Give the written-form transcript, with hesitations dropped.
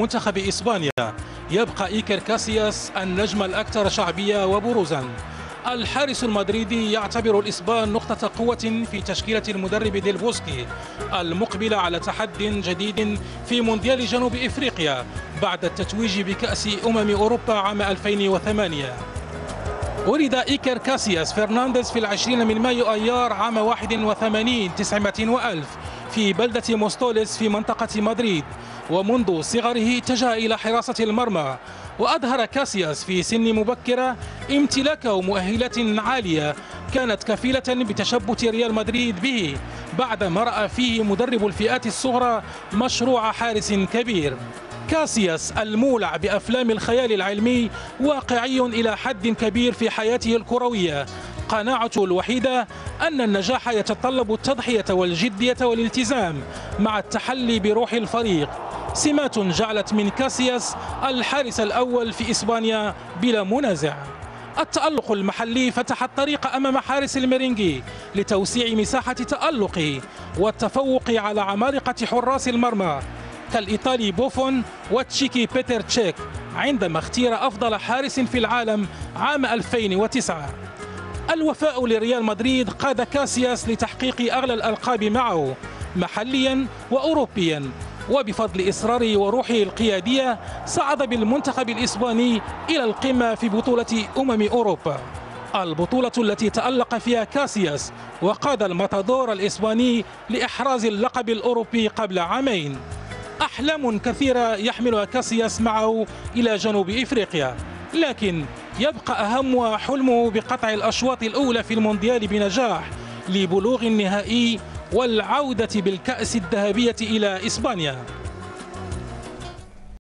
منتخب إسبانيا يبقى إيكر كاسياس النجم الأكثر شعبية وبروزا. الحارس المدريدي يعتبر الإسبان نقطة قوة في تشكيلة المدرب ديل بوسكي المقبل على تحد جديد في مونديال جنوب إفريقيا بعد التتويج بكأس أوروبا عام 2008. ولد إيكر كاسياس فرنانديز في 20 من مايو أيار عام 81 في بلدة موستوليس في منطقة مدريد، ومنذ صغره اتجه إلى حراسة المرمى. وأظهر كاسياس في سن مبكرة امتلاكه مؤهلات عالية كانت كفيلة بتشبث ريال مدريد به بعدما رأى فيه مدرب الفئات الصغرى مشروع حارس كبير. كاسياس المولع بأفلام الخيال العلمي واقعي إلى حد كبير في حياته الكروية. قناعته الوحيدة أن النجاح يتطلب التضحية والجدية والالتزام مع التحلي بروح الفريق، سمات جعلت من كاسياس الحارس الأول في إسبانيا بلا منازع. التألق المحلي فتح الطريق أمام حارس الميرينغي لتوسيع مساحة تألقه والتفوق على عمالقة حراس المرمى كالإيطالي بوفون والتشيكي بيتر تشيك عندما اختير أفضل حارس في العالم عام 2009. الوفاء لريال مدريد قاد كاسياس لتحقيق أغلى الألقاب معه محليا وأوروبيا، وبفضل إصراره وروحه القيادية صعد بالمنتخب الإسباني إلى القمة في بطولة أوروبا، البطولة التي تألق فيها كاسياس وقاد الماتادور الإسباني لإحراز اللقب الأوروبي قبل عامين. أحلام كثيرة يحملها كاسياس معه إلى جنوب إفريقيا، لكن يبقى أهم حلمه بقطع الأشواط الأولى في المونديال بنجاح لبلوغ النهائي والعودة بالكأس الذهبية إلى إسبانيا.